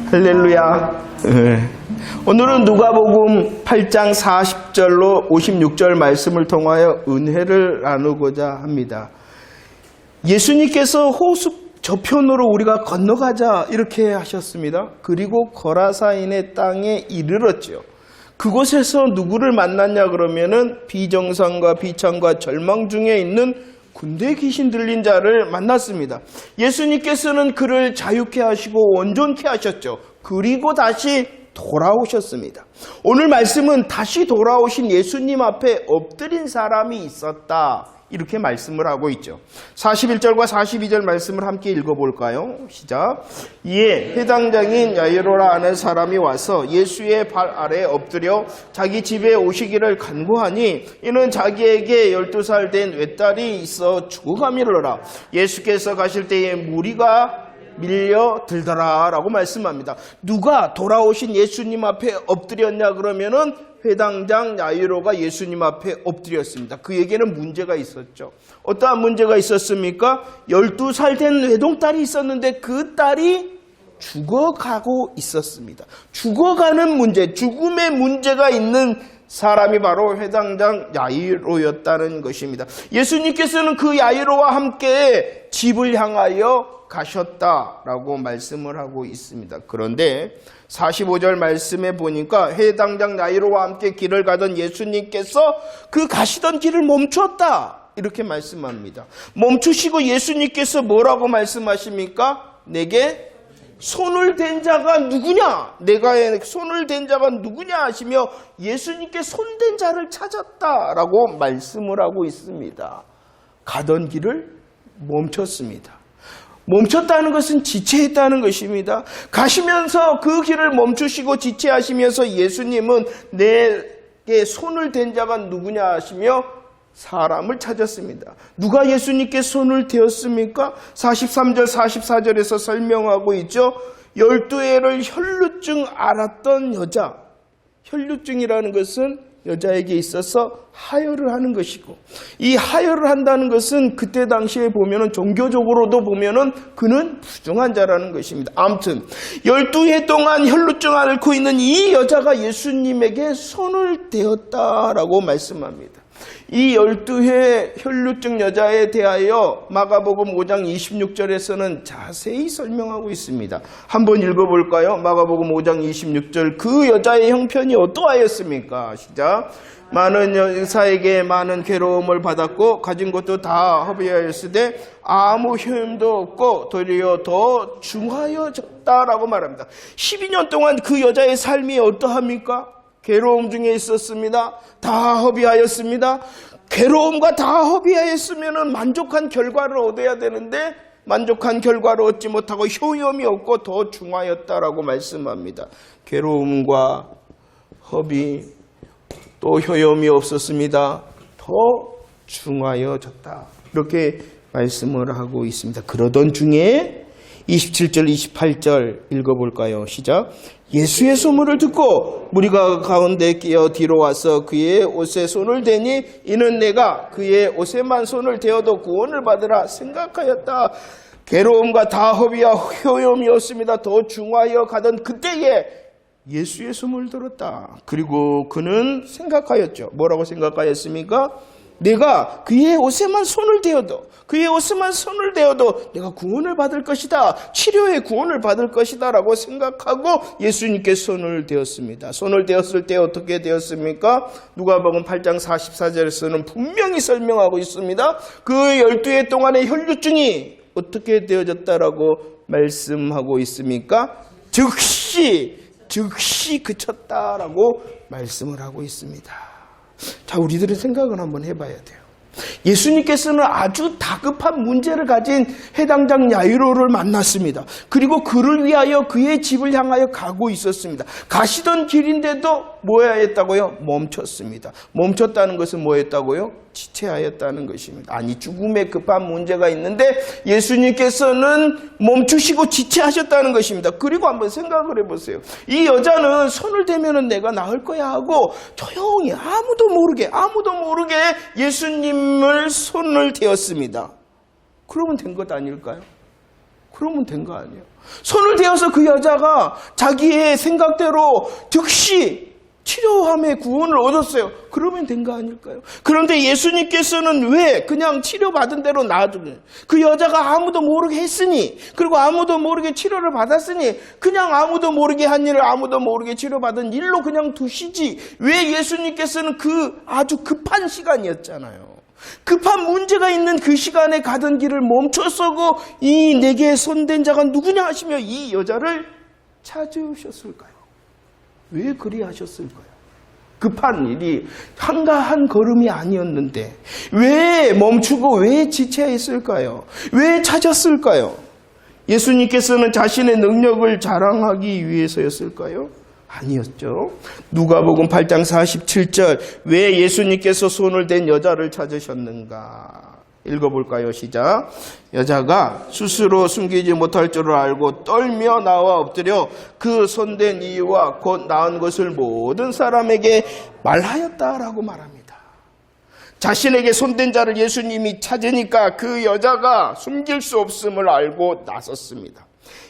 할렐루야. 오늘은 누가복음 8장 40절로 56절 말씀을 통하여 은혜를 나누고자 합니다. 예수님께서 호수 저편으로 우리가 건너가자 이렇게 하셨습니다. 그리고 거라사인의 땅에 이르렀죠. 그곳에서 누구를 만났냐 그러면은 비정상과 비참과 절망 중에 있는 군대 귀신 들린 자를 만났습니다. 예수님께서는 그를 자유케 하시고 온전케 하셨죠. 그리고 다시 돌아오셨습니다. 오늘 말씀은 다시 돌아오신 예수님 앞에 엎드린 사람이 있었다. 이렇게 말씀을 하고 있죠. 41절과 42절 말씀을 함께 읽어볼까요? 시작. 이에 회당장인 야이로라 하는 사람이 와서 예수의 발 아래에 엎드려 자기 집에 오시기를 간구하니 이는 자기에게 12살 된 외딸이 있어 죽어가미르라. 예수께서 가실 때에 무리가 밀려들더라 라고 말씀합니다. 누가 돌아오신 예수님 앞에 엎드렸냐 그러면은 회당장 야이로가 예수님 앞에 엎드렸습니다. 그에게는 문제가 있었죠. 어떠한 문제가 있었습니까? 12살 된 외동딸이 있었는데 그 딸이 죽어가고 있었습니다. 죽어가는 문제, 죽음의 문제가 있는 사람이 바로 회당장 야이로였다는 것입니다. 예수님께서는 그 야이로와 함께 집을 향하여 가셨다라고 말씀을 하고 있습니다. 그런데 45절 말씀에 보니까 회당장 야이로와 함께 길을 가던 예수님께서 그 가시던 길을 멈췄다 이렇게 말씀합니다. 멈추시고 예수님께서 뭐라고 말씀하십니까? 내게 손을 댄 자가 누구냐? 내가 손을 댄 자가 누구냐 하시며 예수님께 손댄 자를 찾았다라고 말씀을 하고 있습니다. 가던 길을 멈췄습니다. 멈췄다는 것은 지체했다는 것입니다. 가시면서 그 길을 멈추시고 지체하시면서 예수님은 내게 손을 댄 자가 누구냐 하시며 사람을 찾았습니다. 누가 예수님께 손을 대었습니까? 43절 44절에서 설명하고 있죠. 12해를 혈루증 앓았던 여자. 혈루증이라는 것은 여자에게 있어서 하혈을 하는 것이고 이 하혈을 한다는 것은 그때 당시에 보면은 종교적으로도 보면은 그는 부정한 자라는 것입니다. 아무튼 12해 동안 혈루증 앓고 있는 이 여자가 예수님에게 손을 대었다라고 말씀합니다. 이 12해 혈루증 여자에 대하여 마가복음 5장 26절에서는 자세히 설명하고 있습니다. 한번 읽어볼까요? 마가복음 5장 26절 그 여자의 형편이 어떠하였습니까? 시작. 많은 여사에게 많은 괴로움을 받았고 가진 것도 다 허비하였으되 아무 효임도 없고 도리어 더 중하여졌다라고 말합니다. 12년 동안 그 여자의 삶이 어떠합니까? 괴로움 중에 있었습니다. 다 허비하였습니다. 괴로움과 다 허비하였으면 만족한 결과를 얻어야 되는데 만족한 결과를 얻지 못하고 효험이 없고 더 중하였다라고 말씀합니다. 괴로움과 허비 또 효험이 없었습니다. 더 중하여졌다. 이렇게 말씀을 하고 있습니다. 그러던 중에 27절 28절 읽어볼까요? 시작. 예수의 소문을 듣고 무리가 가운데 끼어 뒤로 와서 그의 옷에 손을 대니 이는 내가 그의 옷에만 손을 대어도 구원을 받으라 생각하였다. 괴로움과 다 허비와 효험이 없습니다. 더 중하여 가던 그때에 예수의 소문을 들었다. 그리고 그는 생각하였죠. 뭐라고 생각하였습니까? 내가 그의 옷에만 손을 대어도 그의 옷에만 손을 대어도 내가 구원을 받을 것이다. 치료의 구원을 받을 것이다 라고 생각하고 예수님께 손을 대었습니다. 손을 대었을 때 어떻게 되었습니까? 누가복음 8장 44절에서는 분명히 설명하고 있습니다. 그 12해 동안의 혈루증이 어떻게 되어졌다라고 말씀하고 있습니까? 즉시 그쳤다라고 말씀을 하고 있습니다. 자, 우리들의 생각을 한번 해봐야 돼요. 예수님께서는 아주 다급한 문제를 가진 회당장 야이로를 만났습니다. 그리고 그를 위하여 그의 집을 향하여 가고 있었습니다. 가시던 길인데도 뭐였다고요? 멈췄습니다. 멈췄다는 것은 뭐였다고요? 지체하였다는 것입니다. 아니, 죽음에 급한 문제가 있는데 예수님께서는 멈추시고 지체하셨다는 것입니다. 그리고 한번 생각을 해보세요. 이 여자는 손을 대면은 내가 나을 거야 하고 조용히 아무도 모르게 예수님을 손을 대었습니다. 그러면 된 것 아닐까요? 그러면 된 거 아니에요. 손을 대어서 그 여자가 자기의 생각대로 즉시 치료함의 구원을 얻었어요. 그러면 된 거 아닐까요? 그런데 예수님께서는 왜 그냥 치료받은 대로 놔두는, 그 여자가 아무도 모르게 했으니, 그리고 아무도 모르게 치료를 받았으니 그냥 아무도 모르게 한 일을 아무도 모르게 치료받은 일로 그냥 두시지, 왜 예수님께서는 그 아주 급한 시간이었잖아요. 급한 문제가 있는 그 시간에 가던 길을 멈춰서고 이 내게 손댄 자가 누구냐 하시며 이 여자를 찾으셨을까요? 왜 그리하셨을까요? 급한 일이 한가한 걸음이 아니었는데 왜 멈추고 왜 지체했을까요? 왜 찾았을까요? 예수님께서는 자신의 능력을 자랑하기 위해서였을까요? 아니었죠. 누가복음 8장 47절, 왜 예수님께서 손을 댄 여자를 찾으셨는가? 읽어볼까요? 시작. 여자가 스스로 숨기지 못할 줄을 알고 떨며 나와 엎드려 그 손댄 이유와 곧 나은 것을 모든 사람에게 말하였다라고 말합니다. 자신에게 손댄 자를 예수님이 찾으니까 그 여자가 숨길 수 없음을 알고 나섰습니다.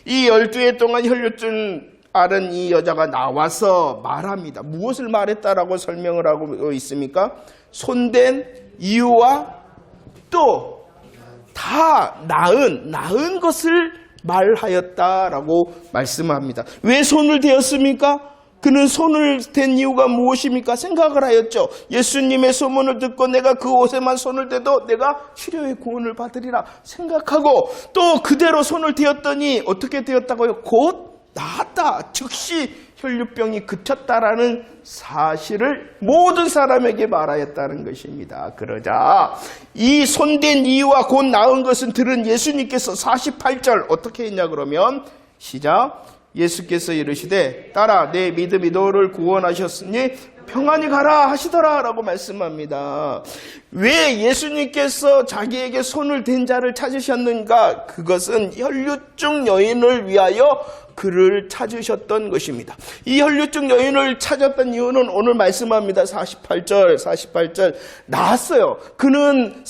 이 12해 동안 혈류증 앓은 이 여자가 나와서 말합니다. 무엇을 말했다라고 설명을 하고 있습니까? 손댄 이유와 또 다 나은 것을 말하였다라고 말씀합니다. 왜 손을 대었습니까? 그는 손을 댄 이유가 무엇입니까? 생각을 하였죠. 예수님의 소문을 듣고 내가 그 옷에만 손을 대도 내가 치료의 구원을 받으리라 생각하고 또 그대로 손을 대었더니 어떻게 되었다고요? 곧 나았다. 즉시 혈류병이 그쳤다라는 사실을 모든 사람에게 말하였다는 것입니다. 그러자 이 손댄 이유와 곧 나은 것은 들은 예수님께서 48절 어떻게 했냐 그러면 시작. 예수께서 이르시되 딸아 내 믿음이 너를 구원하셨으니 평안히 가라 하시더라 라고 말씀합니다. 왜 예수님께서 자기에게 손을 댄 자를 찾으셨는가? 그것은 혈류증 여인을 위하여 그를 찾으셨던 것입니다. 이 혈류증 여인을 찾았던 이유는 오늘 말씀합니다. 48절 나았어요. 그는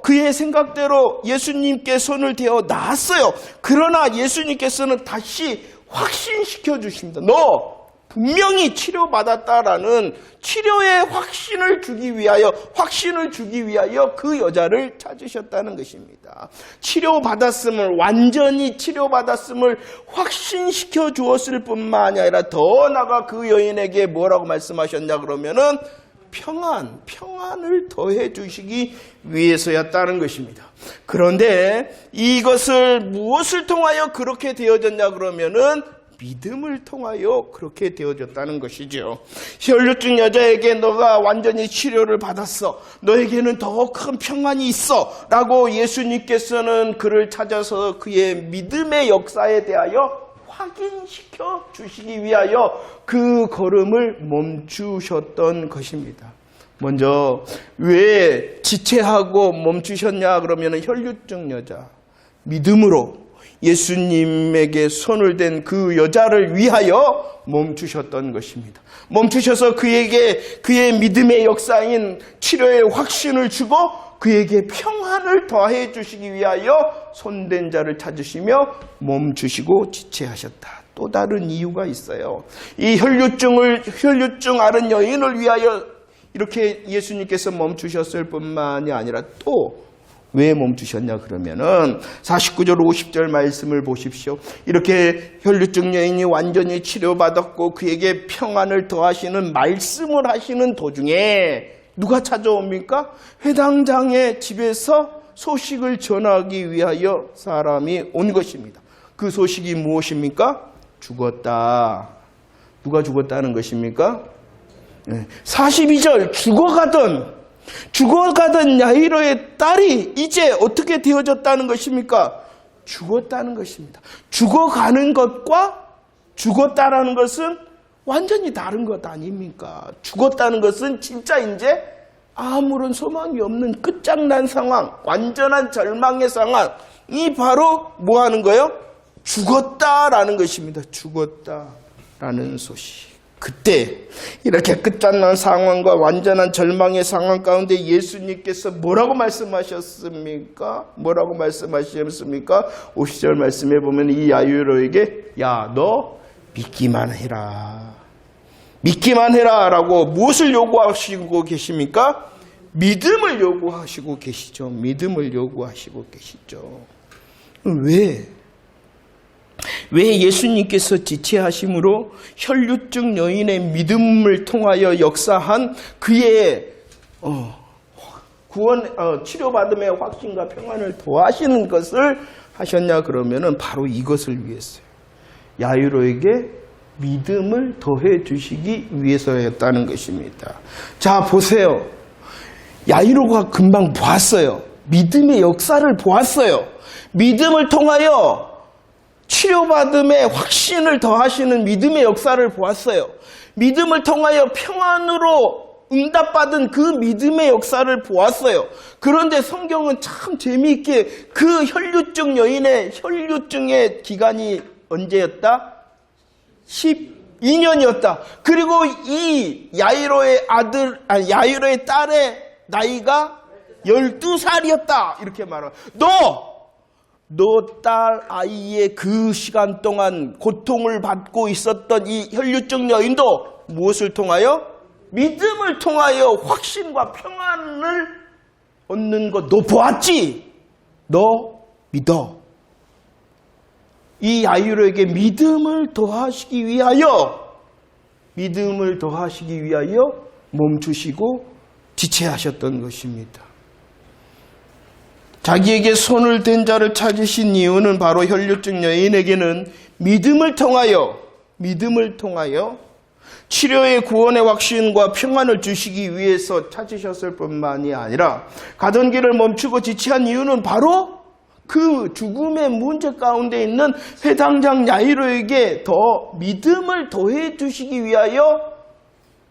그의 생각대로 예수님께 손을 대어 나았어요. 그러나 예수님께서는 다시 확신시켜 주십니다. 너 분명히 치료받았다라는 치료의 확신을 주기 위하여 그 여자를 찾으셨다는 것입니다. 완전히 치료받았음을 확신시켜 주었을 뿐만 아니라 더 나아가 그 여인에게 뭐라고 말씀하셨냐 그러면은 평안을 더해 주시기 위해서였다는 것입니다. 그런데 이것을 무엇을 통하여 그렇게 되어졌냐 그러면은 믿음을 통하여 그렇게 되어졌다는 것이죠. 혈류증 여자에게 너가 완전히 치료를 받았어. 너에게는 더 큰 평안이 있어. 라고 예수님께서는 그를 찾아서 그의 믿음의 역사에 대하여 확인시켜 주시기 위하여 그 걸음을 멈추셨던 것입니다. 먼저 왜 지체하고 멈추셨냐 그러면 혈류증 여자 믿음으로 예수님에게 손을 댄 그 여자를 위하여 멈추셨던 것입니다. 멈추셔서 그의 믿음의 역사인 치료의 확신을 주고 그에게 평안을 더해 주시기 위하여 손댄 자를 찾으시며 멈추시고 지체하셨다. 또 다른 이유가 있어요. 이 혈류증 앓은 여인을 위하여 이렇게 예수님께서 멈추셨을 뿐만이 아니라 또 왜 멈추셨냐 그러면은 49절 50절 말씀을 보십시오. 이렇게 혈류증 여인이 완전히 치료받았고 그에게 평안을 더하시는 말씀을 하시는 도중에 누가 찾아옵니까? 회당장의 집에서 소식을 전하기 위하여 사람이 온 것입니다. 그 소식이 무엇입니까? 죽었다. 누가 죽었다는 것입니까? 42절 죽어가던 야이로의 딸이 이제 어떻게 되어졌다는 것입니까? 죽었다는 것입니다. 죽어가는 것과 죽었다라는 것은 완전히 다른 것 아닙니까? 죽었다는 것은 진짜 이제 아무런 소망이 없는 끝장난 상황, 완전한 절망의 상황이 바로 뭐 하는 거예요? 죽었다라는 것입니다. 죽었다라는 소식. 그때 이렇게 끝장난 상황과 완전한 절망의 상황 가운데 예수님께서 뭐라고 말씀하셨습니까? 뭐라고 말씀하셨습니까? 50절 말씀해 보면 이 야이로에게 야, 너 믿기만 해라. 믿기만 해라 라고 무엇을 요구하시고 계십니까? 믿음을 요구하시고 계시죠. 믿음을 요구하시고 계시죠. 왜 예수님께서 지체하심으로 혈류증 여인의 믿음을 통하여 역사한 그의 구원, 치료받음의 확신과 평안을 더하시는 것을 하셨냐 그러면은 바로 이것을 위해서요. 야이로에게 믿음을 더해 주시기 위해서였다는 것입니다. 자, 보세요. 야이로가 금방 보았어요. 믿음의 역사를 보았어요. 믿음을 통하여 치료받음의 확신을 더하시는 믿음의 역사를 보았어요. 믿음을 통하여 평안으로 응답받은 그 믿음의 역사를 보았어요. 그런데 성경은 참 재미있게 그 혈류증 여인의 혈류증의 기간이 언제였다? 12년이었다. 그리고 이 야이로의 딸의 나이가 12살이었다. 이렇게 말하고 너 딸 아이의 그 시간 동안 고통을 받고 있었던 이 혈류증 여인도 무엇을 통하여? 믿음을 통하여 확신과 평안을 얻는 것 너 보았지? 너 믿어. 이 야이로에게 믿음을 더하시기 위하여 멈추시고 지체하셨던 것입니다. 자기에게 손을 댄 자를 찾으신 이유는 바로 혈류증 여인에게는 믿음을 통하여 치료의 구원의 확신과 평안을 주시기 위해서 찾으셨을 뿐만이 아니라 가던 길을 멈추고 지체한 이유는 바로 그 죽음의 문제 가운데 있는 회당장 야이로에게 더 믿음을 더해 주시기 위하여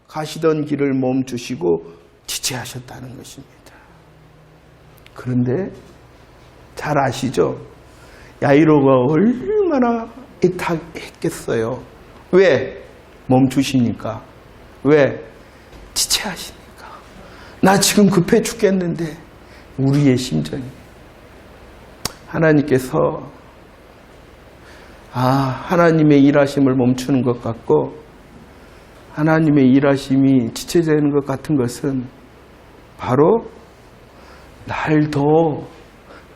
가시던 길을 멈추시고 지체하셨다는 것입니다. 그런데 잘 아시죠? 야이로가 얼마나 애타했겠어요. 왜? 멈추시니까. 왜? 지체하시니까. 나 지금 급해 죽겠는데 우리의 심정이. 하나님께서 하나님의 일하심을 멈추는 것 같고 하나님의 일하심이 지체되는 것 같은 것은 바로 날 더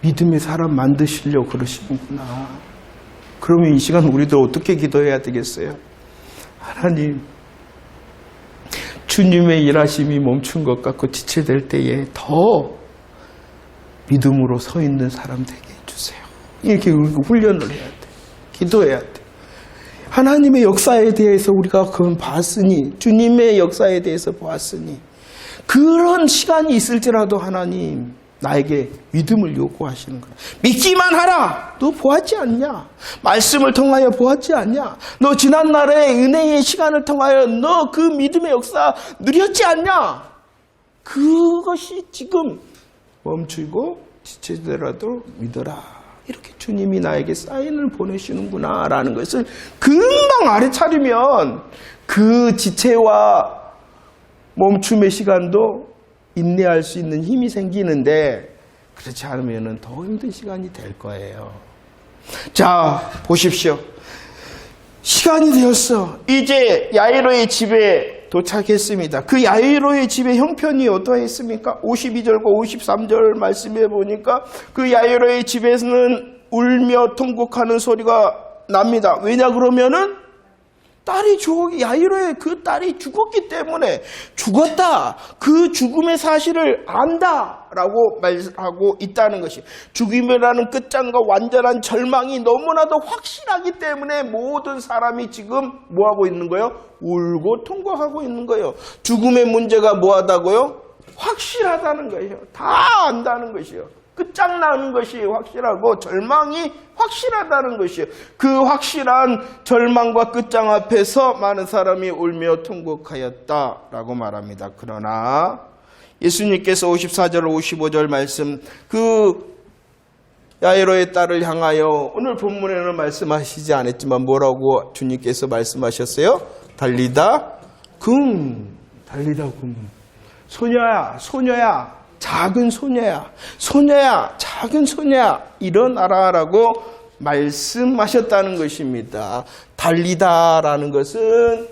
믿음의 사람 만드시려고 그러시는구나. 그러면 이 시간 우리도 어떻게 기도해야 되겠어요? 하나님, 주님의 일하심이 멈춘 것 같고 지체될 때에 더 믿음으로 서 있는 사람 되게 해주세요. 이렇게 훈련을 해야 돼. 기도해야 돼. 하나님의 역사에 대해서 우리가 그건 봤으니, 주님의 역사에 대해서 보았으니, 그런 시간이 있을지라도 하나님 나에게 믿음을 요구하시는 거야. 믿기만 하라. 너 보았지 않냐? 말씀을 통하여 보았지 않냐? 너 지난날의 은혜의 시간을 통하여 너 그 믿음의 역사 누렸지 않냐? 그것이 지금 멈추고 지체되더라도 믿어라. 이렇게 주님이 나에게 사인을 보내시는구나 라는 것을 금방 알아차리면 그 지체와 멈춤의 시간도 인내할 수 있는 힘이 생기는데 그렇지 않으면 더 힘든 시간이 될 거예요. 자, 보십시오. 시간이 되었어. 이제 야이로의 집에 도착했습니다. 그 야이로의 집의 형편이 어떠했습니까? 52절과 53절 말씀해 보니까 그 야이로의 집에서는 울며 통곡하는 소리가 납니다. 왜냐 그러면은 야이로의 그 딸이 죽었기 때문에 죽었다. 그 죽음의 사실을 안다라고 말하고 있다는 것이 죽음이라는 끝장과 완전한 절망이 너무나도 확실하기 때문에 모든 사람이 지금 뭐하고 있는 거예요? 울고 통곡하고 있는 거예요. 죽음의 문제가 뭐하다고요? 확실하다는 거예요. 다 안다는 것이요. 끝장나는 것이 확실하고 절망이 확실하다는 것이에요. 그 확실한 절망과 끝장 앞에서 많은 사람이 울며 통곡하였다라고 말합니다. 그러나 예수님께서 54절 55절 말씀 그 야이로의 딸을 향하여 오늘 본문에는 말씀하시지 않았지만 뭐라고 주님께서 말씀하셨어요? 달리다 달리다 금. 소녀야, 소녀야, 작은 소녀야, 소녀야, 작은 소녀야, 일어나라라고 말씀하셨다는 것입니다. 달리다라는 것은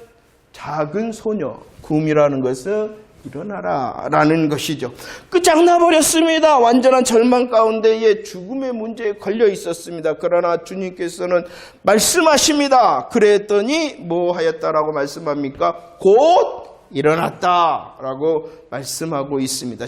작은 소녀, 금이라는 것은 일어나라라는 것이죠. 끝장나버렸습니다. 완전한 절망 가운데에 죽음의 문제에 걸려 있었습니다. 그러나 주님께서는 말씀하십니다. 그랬더니 뭐 하였다라고 말씀합니까? 곧 일어났다라고 말씀하고 있습니다.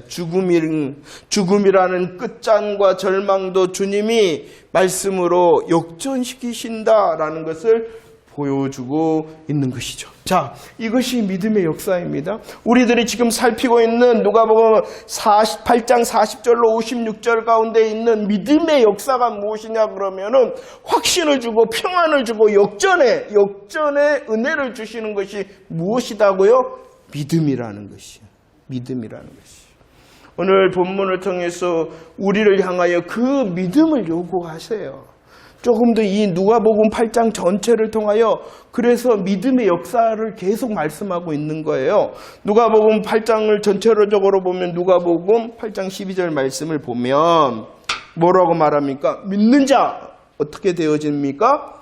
죽음이라는 끝장과 절망도 주님이 말씀으로 역전시키신다라는 것을 보여주고 있는 것이죠. 자, 이것이 믿음의 역사입니다. 우리들이 지금 살피고 있는 누가복음 8장 40절로 56절 가운데 있는 믿음의 역사가 무엇이냐 그러면은 확신을 주고 평안을 주고 역전의 은혜를 주시는 것이 무엇이다고요? 믿음이라는 것이요. 믿음이라는 것이. 오늘 본문을 통해서 우리를 향하여 그 믿음을 요구하세요. 조금 더 이 누가복음 8장 전체를 통하여 그래서 믿음의 역사를 계속 말씀하고 있는 거예요. 누가복음 8장을 전체적으로 보면 누가복음 8장 12절 말씀을 보면 뭐라고 말합니까? 믿는 자 어떻게 되어집니까?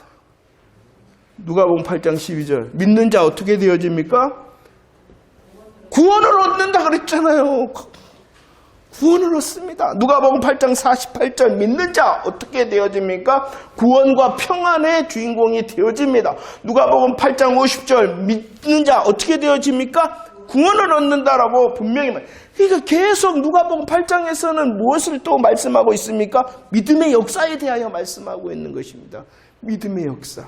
누가복음 8장 12절 믿는 자 어떻게 되어집니까? 구원을 얻는다 그랬잖아요. 구원을 얻습니다. 누가복음 8장 48절 믿는 자 어떻게 되어집니까? 구원과 평안의 주인공이 되어집니다. 누가복음 8장 50절 믿는 자 어떻게 되어집니까? 구원을 얻는다라고 분명히 그러니까 계속 누가복음 8장에서는 무엇을 또 말씀하고 있습니까? 믿음의 역사에 대하여 말씀하고 있는 것입니다. 믿음의 역사.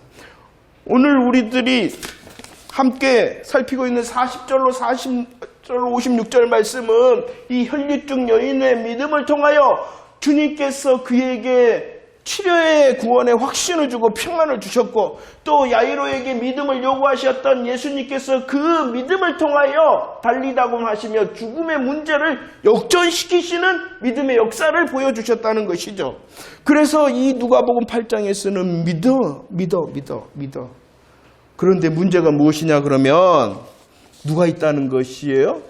오늘 우리들이 함께 살피고 있는 40절로 56절 말씀은 이 혈류증 여인의 믿음을 통하여 주님께서 그에게 치료의 구원의 확신을 주고 평안을 주셨고 또 야이로에게 믿음을 요구하셨던 예수님께서 그 믿음을 통하여 달리다고 하시며 죽음의 문제를 역전시키시는 믿음의 역사를 보여주셨다는 것이죠. 그래서 이 누가복음 8장에서는 믿어. 그런데 문제가 무엇이냐 그러면 누가 있다는 것이에요?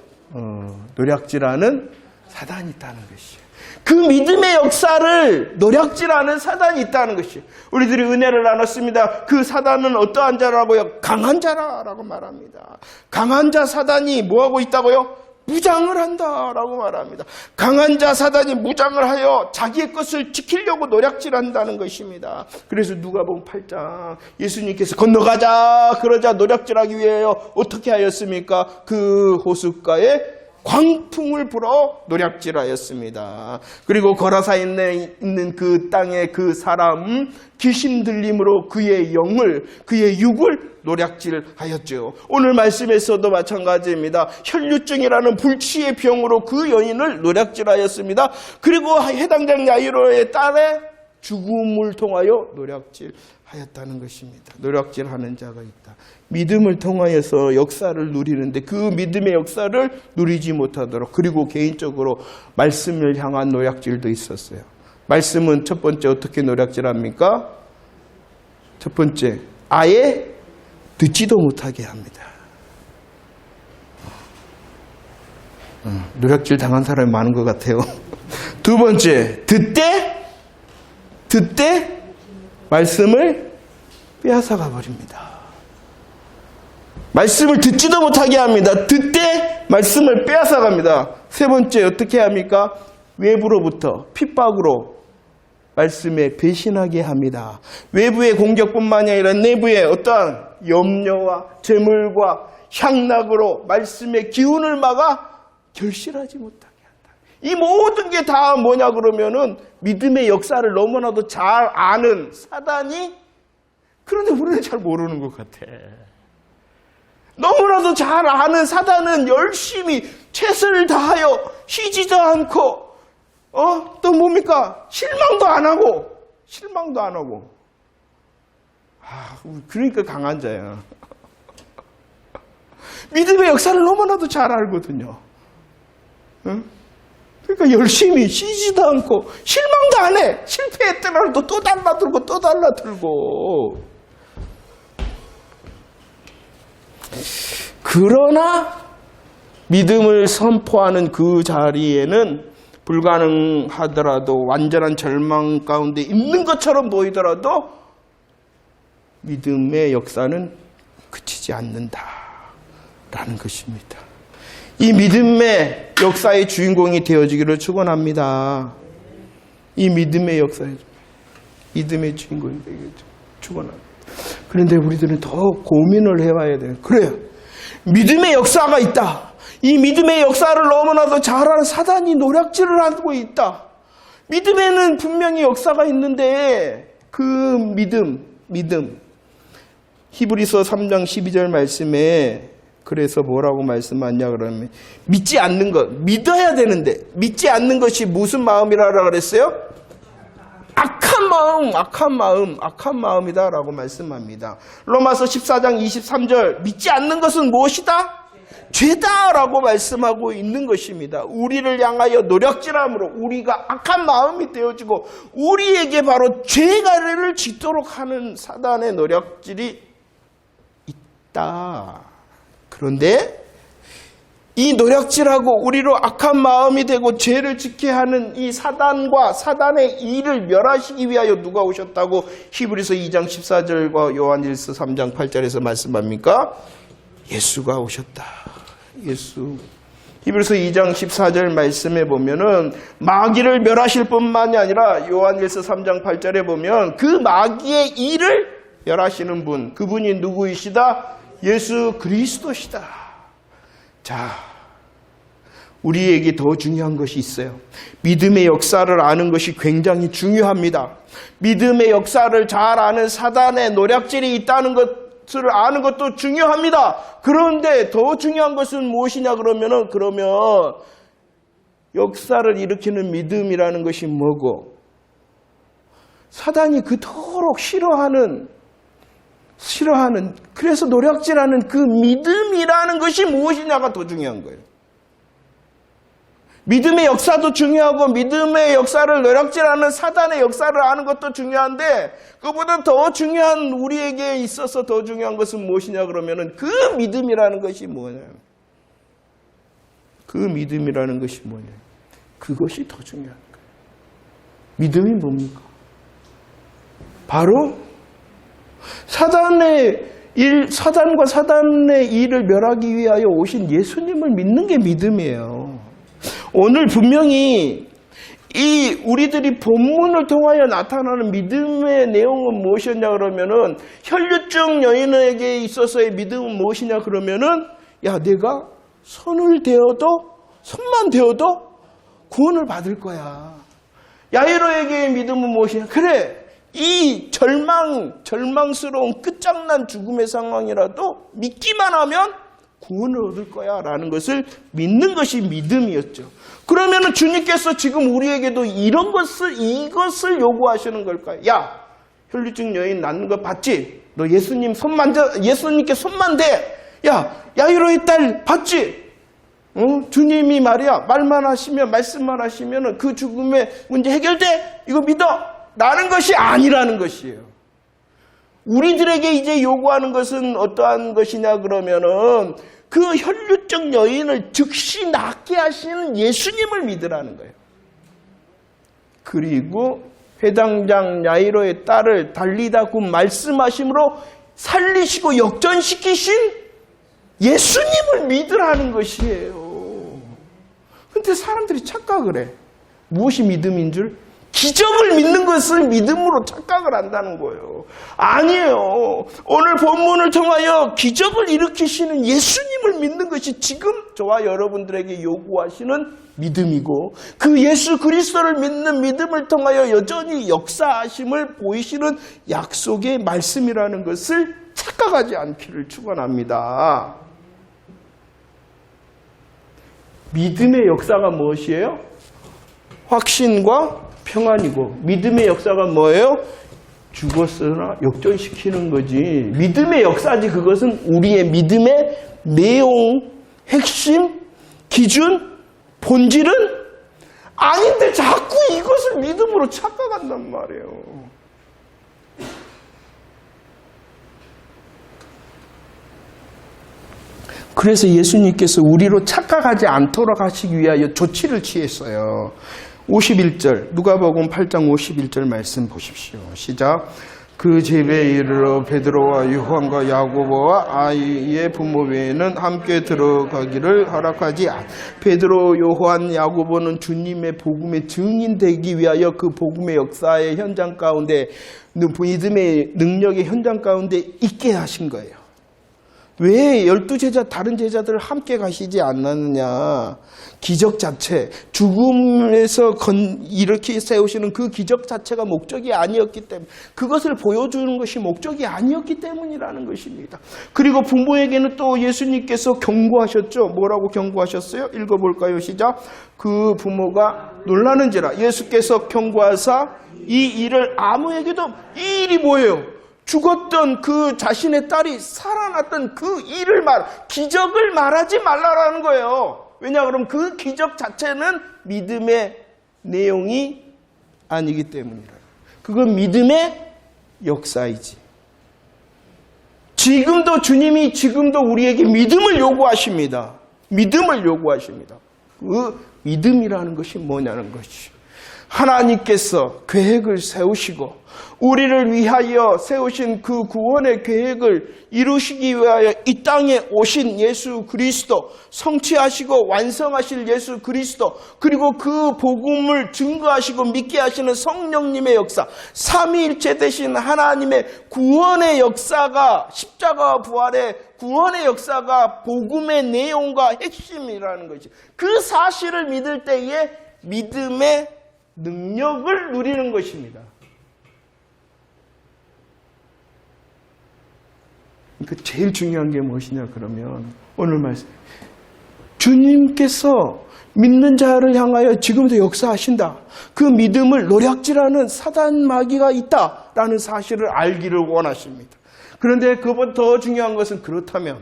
노략질하는 사단이 있다는 것이에요. 그 믿음의 역사를 노략질하는 사단이 있다는 것이에요. 우리들이 은혜를 나눴습니다. 그 사단은 어떠한 자라고요? 강한 자라고 말합니다. 강한 자 사단이 뭐하고 있다고요? 무장을 한다라고 말합니다. 강한 자 사단이 무장을 하여 자기의 것을 지키려고 노략질한다는 것입니다. 그래서 누가복음 8장 예수님께서 건너가자 그러자 노략질하기 위하여 어떻게 하였습니까? 그 호숫가에 광풍을 불어 노략질하였습니다. 그리고 거라사에 있는 그 땅의 그 사람 귀신 들림으로 그의 영을 그의 육을 노략질하였죠. 오늘 말씀에서도 마찬가지입니다. 혈류증이라는 불치의 병으로 그 여인을 노략질하였습니다. 그리고 해당장 야이로의 딸의 죽음을 통하여 노략질하였다는 것입니다. 노략질하는 자가 있다. 믿음을 통하여서 역사를 누리는데 그 믿음의 역사를 누리지 못하도록 그리고 개인적으로 말씀을 향한 노략질도 있었어요. 말씀은 첫 번째 어떻게 노략질합니까? 첫 번째 아예 듣지도 못하게 합니다. 노략질 당한 사람이 많은 것 같아요. 두 번째 듣되 말씀을 빼앗아가 버립니다. 말씀을 듣지도 못하게 합니다. 듣되 말씀을 빼앗아갑니다. 세 번째 어떻게 합니까? 외부로부터 핍박으로 말씀에 배신하게 합니다. 외부의 공격뿐만이 아니라 내부의 어떠한 염려와 재물과 향락으로 말씀의 기운을 막아 결실하지 못하게 한다. 이 모든 게 다 뭐냐 그러면은 믿음의 역사를 너무나도 잘 아는 사단이 그런데 우리는 잘 모르는 것 같아. 너무나도 잘 아는 사단은 열심히 최선을 다하여 쉬지도 않고 또 뭡니까? 실망도 안 하고 그러니까 강한 자야. 믿음의 역사를 너무나도 잘 알거든요. 그러니까 열심히 쉬지도 않고 실망도 안 해. 실패했더라도 또 달라들고 그러나 믿음을 선포하는 그 자리에는 불가능하더라도 완전한 절망 가운데 있는 것처럼 보이더라도 믿음의 역사는 그치지 않는다라는 것입니다. 이 믿음의 역사의 주인공이 되어지기를 축원합니다. 이 믿음의 역사의 믿음의 주인공이 되기를 축원합니다. 그런데 우리들은 더 고민을 해봐야 돼요. 그래요. 믿음의 역사가 있다. 이 믿음의 역사를 너무나도 잘하는 사단이 노략질을 하고 있다. 믿음에는 분명히 역사가 있는데 그 믿음. 히브리서 3장 12절 말씀에 그래서 뭐라고 말씀하냐 그러면 믿지 않는 것, 믿어야 되는데 믿지 않는 것이 무슨 마음이라고 그랬어요? 악한 마음이다라고 말씀합니다. 로마서 14장 23절 믿지 않는 것은 무엇이다? 죄다라고 말씀하고 있는 것입니다. 우리를 향하여 노력질함으로 우리가 악한 마음이 되어지고 우리에게 바로 죄가를 짓도록 하는 사단의 노력질이 있다. 그런데 이 노력질하고 우리로 악한 마음이 되고 죄를 짓게 하는 이 사단과 사단의 일을 멸하시기 위하여 누가 오셨다고 히브리서 2장 14절과 요한일서 3장 8절에서 말씀합니까? 예수가 오셨다. 예수. 히브리서 2장 14절 말씀에 보면은 마귀를 멸하실 뿐만이 아니라 요한일서 3장 8절에 보면 그 마귀의 일을 멸하시는 분, 그분이 누구이시다? 예수 그리스도시다. 자, 우리에게 더 중요한 것이 있어요. 믿음의 역사를 아는 것이 굉장히 중요합니다. 믿음의 역사를 잘 아는 사단의 노략질이 있다는 것을 아는 것도 중요합니다. 그런데 더 중요한 것은 무엇이냐 그러면 역사를 일으키는 믿음이라는 것이 뭐고 사단이 그토록 싫어하는 그래서 노력질하는 그 믿음이라는 것이 무엇이냐가 더 중요한 거예요. 믿음의 역사도 중요하고 믿음의 역사를 노력질하는 사단의 역사를 아는 것도 중요한데 그보다 더 중요한 우리에게 있어서 더 중요한 것은 무엇이냐 그러면은 그 믿음이라는 것이 뭐냐. 그 믿음이라는 것이 뭐냐. 그것이 더 중요한 거예요. 믿음이 뭡니까? 바로 사단과 사단의 일을 멸하기 위하여 오신 예수님을 믿는 게 믿음이에요. 오늘 분명히 이 우리들이 본문을 통하여 나타나는 믿음의 내용은 무엇이었냐 그러면은 혈류증 여인에게 있어서의 믿음은 무엇이냐 그러면은 야 내가 손만 대어도 구원을 받을 거야. 야이로에게의 믿음은 무엇이냐? 그래. 이 절망스러운 끝장난 죽음의 상황이라도 믿기만 하면 구원을 얻을 거야 라는 것을 믿는 것이 믿음이었죠. 그러면 주님께서 지금 우리에게도 이것을 요구하시는 걸까요? 야, 혈류증 여인 낳는 거 봤지? 너 예수님께 손만 대. 야, 야이로의 딸 봤지? 주님이 말이야 말씀만 하시면 그 죽음의 문제 해결돼. 이거 믿어. 라는 것이 아니라는 것이에요. 우리들에게 이제 요구하는 것은 어떠한 것이냐 그러면은 그 혈류증 여인을 즉시 낫게 하시는 예수님을 믿으라는 거예요. 그리고 회당장 야이로의 딸을 달리다 그 말씀하심으로 살리시고 역전시키신 예수님을 믿으라는 것이에요. 근데 사람들이 착각을 해. 무엇이 믿음인 줄? 기적을 믿는 것을 믿음으로 착각을 한다는 거예요. 아니에요. 오늘 본문을 통하여 기적을 일으키시는 예수님을 믿는 것이 지금 저와 여러분들에게 요구하시는 믿음이고 그 예수 그리스도를 믿는 믿음을 통하여 여전히 역사하심을 보이시는 약속의 말씀이라는 것을 착각하지 않기를 축원합니다. 믿음의 역사가 무엇이에요? 확신과 평안이고 믿음의 역사가 뭐예요? 죽었으나 역전시키는 거지. 믿음의 역사지. 그것은 우리의 믿음의 내용, 핵심, 기준, 본질은 아닌데 자꾸 이것을 믿음으로 착각한단 말이에요. 그래서 예수님께서 우리로 착각하지 않도록 하시기 위하여 조치를 취했어요. 51절, 누가복음 8장 51절 말씀 보십시오. 시작. 그 집에 이르러 베드로와 요한과 야고보와 아이의 부모 외에는 함께 들어가기를 허락하지 않. 베드로, 요한, 야고보는 주님의 복음의 증인 되기 위하여 그 복음의 역사의 현장 가운데, 믿음의 능력의 현장 가운데 있게 하신 거예요. 왜 12제자, 다른 제자들 함께 가시지 않았느냐. 기적 자체, 죽음에서 이렇게 세우시는 그 기적 자체가 목적이 아니었기 때문에, 그것을 보여주는 것이 목적이 아니었기 때문이라는 것입니다. 그리고 부모에게는 또 예수님께서 경고하셨죠. 뭐라고 경고하셨어요? 읽어볼까요? 시작. 그 부모가 놀라는지라 예수께서 경고하사 이 일을 아무에게도, 이 일이 뭐예요? 죽었던 그 자신의 딸이 살아났던 그 일을 기적을 말하지 말라라는 거예요. 왜냐 그러면 그 기적 자체는 믿음의 내용이 아니기 때문이라. 그건 믿음의 역사이지. 지금도 주님이 지금도 우리에게 믿음을 요구하십니다. 믿음을 요구하십니다. 그 믿음이라는 것이 뭐냐는 것이죠. 하나님께서 계획을 세우시고 우리를 위하여 세우신 그 구원의 계획을 이루시기 위하여 이 땅에 오신 예수 그리스도, 성취하시고 완성하실 예수 그리스도, 그리고 그 복음을 증거하시고 믿게 하시는 성령님의 역사, 삼위일체 되신 하나님의 구원의 역사가, 십자가와 부활의 구원의 역사가 복음의 내용과 핵심이라는 것이죠. 그 사실을 믿을 때에 믿음의 능력을 누리는 것입니다. 그 제일 중요한 게 무엇이냐 그러면 오늘 말씀, 주님께서 믿는 자를 향하여 지금도 역사하신다. 그 믿음을 노략질하는 사단 마귀가 있다라는 사실을 알기를 원하십니다. 그런데 그보다 더 중요한 것은, 그렇다면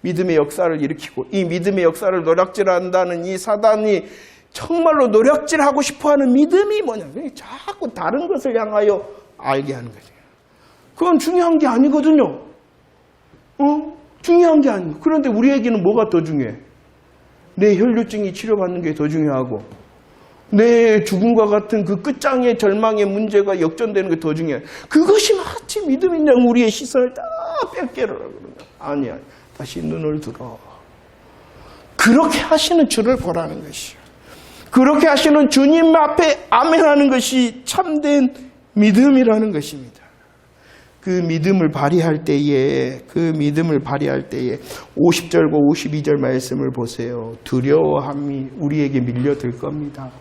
믿음의 역사를 일으키고 이 믿음의 역사를 노략질한다는 이 사단이 정말로 노략질하고 싶어하는 믿음이 뭐냐면 자꾸 다른 것을 향하여 알게 하는 거죠. 그건 중요한 게 아니거든요. 중요한 게 아니고. 그런데 우리에게는 뭐가 더 중요해? 내 혈류증이 치료받는 게 더 중요하고, 내 죽음과 같은 그 끝장의 절망의 문제가 역전되는 게 더 중요해. 그것이 마치 믿음이냐 우리의 시선을 다 뺏기려고 그러는 거야. 아니야. 다시 눈을 들어. 그렇게 하시는 주를 보라는 것이요. 그렇게 하시는 주님 앞에 아멘하는 것이 참된 믿음이라는 것입니다. 그 믿음을 발휘할 때에 50절과 52절 말씀을 보세요. 두려워함이 우리에게 밀려들 겁니다.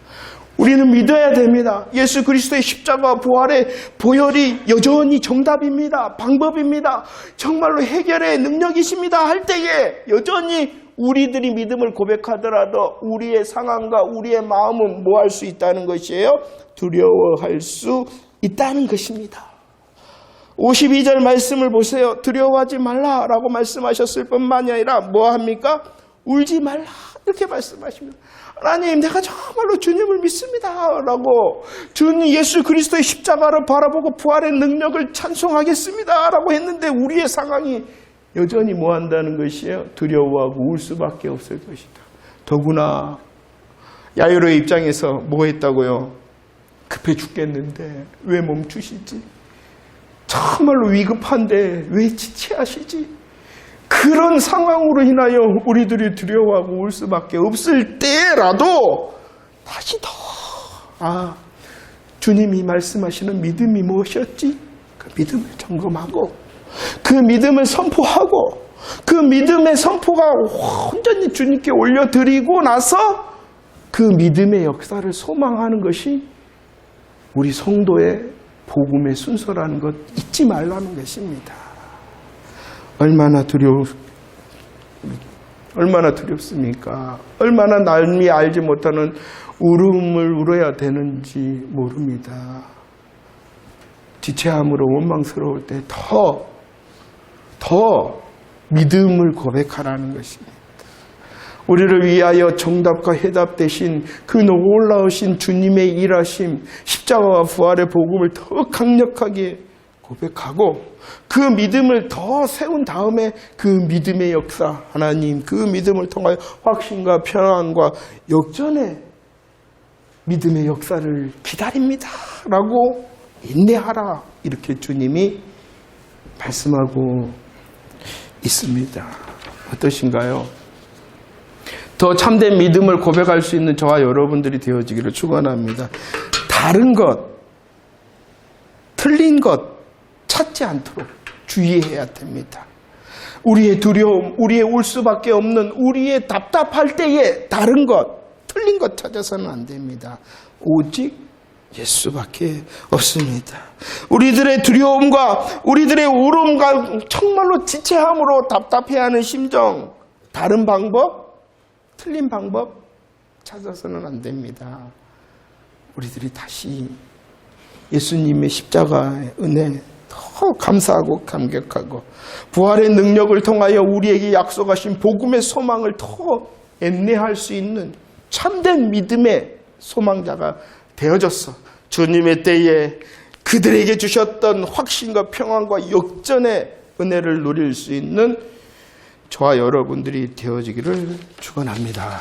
우리는 믿어야 됩니다. 예수 그리스도의 십자가 부활의 보혈이 여전히 정답입니다. 방법입니다. 정말로 해결의 능력이십니다. 할 때에 여전히 우리들이 믿음을 고백하더라도 우리의 상황과 우리의 마음은 뭐 할 수 있다는 것이에요? 두려워할 수 있다는 것입니다. 52절 말씀을 보세요. 두려워하지 말라라고 말씀하셨을 뿐만이 아니라 뭐 합니까? 울지 말라 이렇게 말씀하십니다. 하나님, 내가 정말로 주님을 믿습니다 라고, 주님 예수 그리스도의 십자가를 바라보고 부활의 능력을 찬송하겠습니다 라고 했는데 우리의 상황이 여전히 뭐 한다는 것이에요? 두려워하고 울 수밖에 없을 것이다. 더구나 야이로의 입장에서 뭐 했다고요? 급해 죽겠는데 왜 멈추시지? 정말로 위급한데 왜 지체하시지? 그런 상황으로 인하여 우리들이 두려워하고 울 수밖에 없을 때라도 다시 주님이 말씀하시는 믿음이 무엇이었지? 그 믿음을 점검하고 그 믿음을 선포하고 그 믿음의 선포가 온전히 주님께 올려드리고 나서 그 믿음의 역사를 소망하는 것이 우리 성도의 복음의 순서라는 것 잊지 말라는 것입니다. 얼마나 두렵습니까? 얼마나 남이 알지 못하는 울음을 울어야 되는지 모릅니다. 지체함으로 원망스러울 때 더 믿음을 고백하라는 것입니다. 우리를 위하여 정답과 해답 대신 그 놀라우신 주님의 일하심, 십자가와 부활의 복음을 더 강력하게 고백하고 그 믿음을 더 세운 다음에 그 믿음의 역사, 하나님 그 믿음을 통하여 확신과 평안과 역전의 믿음의 역사를 기다립니다 라고 인내하라, 이렇게 주님이 말씀하고 있습니다. 어떠신가요? 더 참된 믿음을 고백할 수 있는 저와 여러분들이 되어지기를 축원합니다. 다른 것, 틀린 것 찾지 않도록 주의해야 됩니다. 우리의 두려움, 우리의 울 수밖에 없는 우리의 답답할 때에 다른 것, 틀린 것 찾아서는 안 됩니다. 오직 예수밖에 없습니다. 우리들의 두려움과 우리들의 울음과 정말로 지체함으로 답답해하는 심정, 다른 방법, 틀린 방법 찾아서는 안 됩니다. 우리들이 다시 예수님의 십자가의 은혜 더 감사하고 감격하고 부활의 능력을 통하여 우리에게 약속하신 복음의 소망을 더 인내할 수 있는 참된 믿음의 소망자가 되어졌어. 주님의 때에 그들에게 주셨던 확신과 평안과 역전의 은혜를 누릴 수 있는 저와 여러분들이 되어지기를 축원합니다.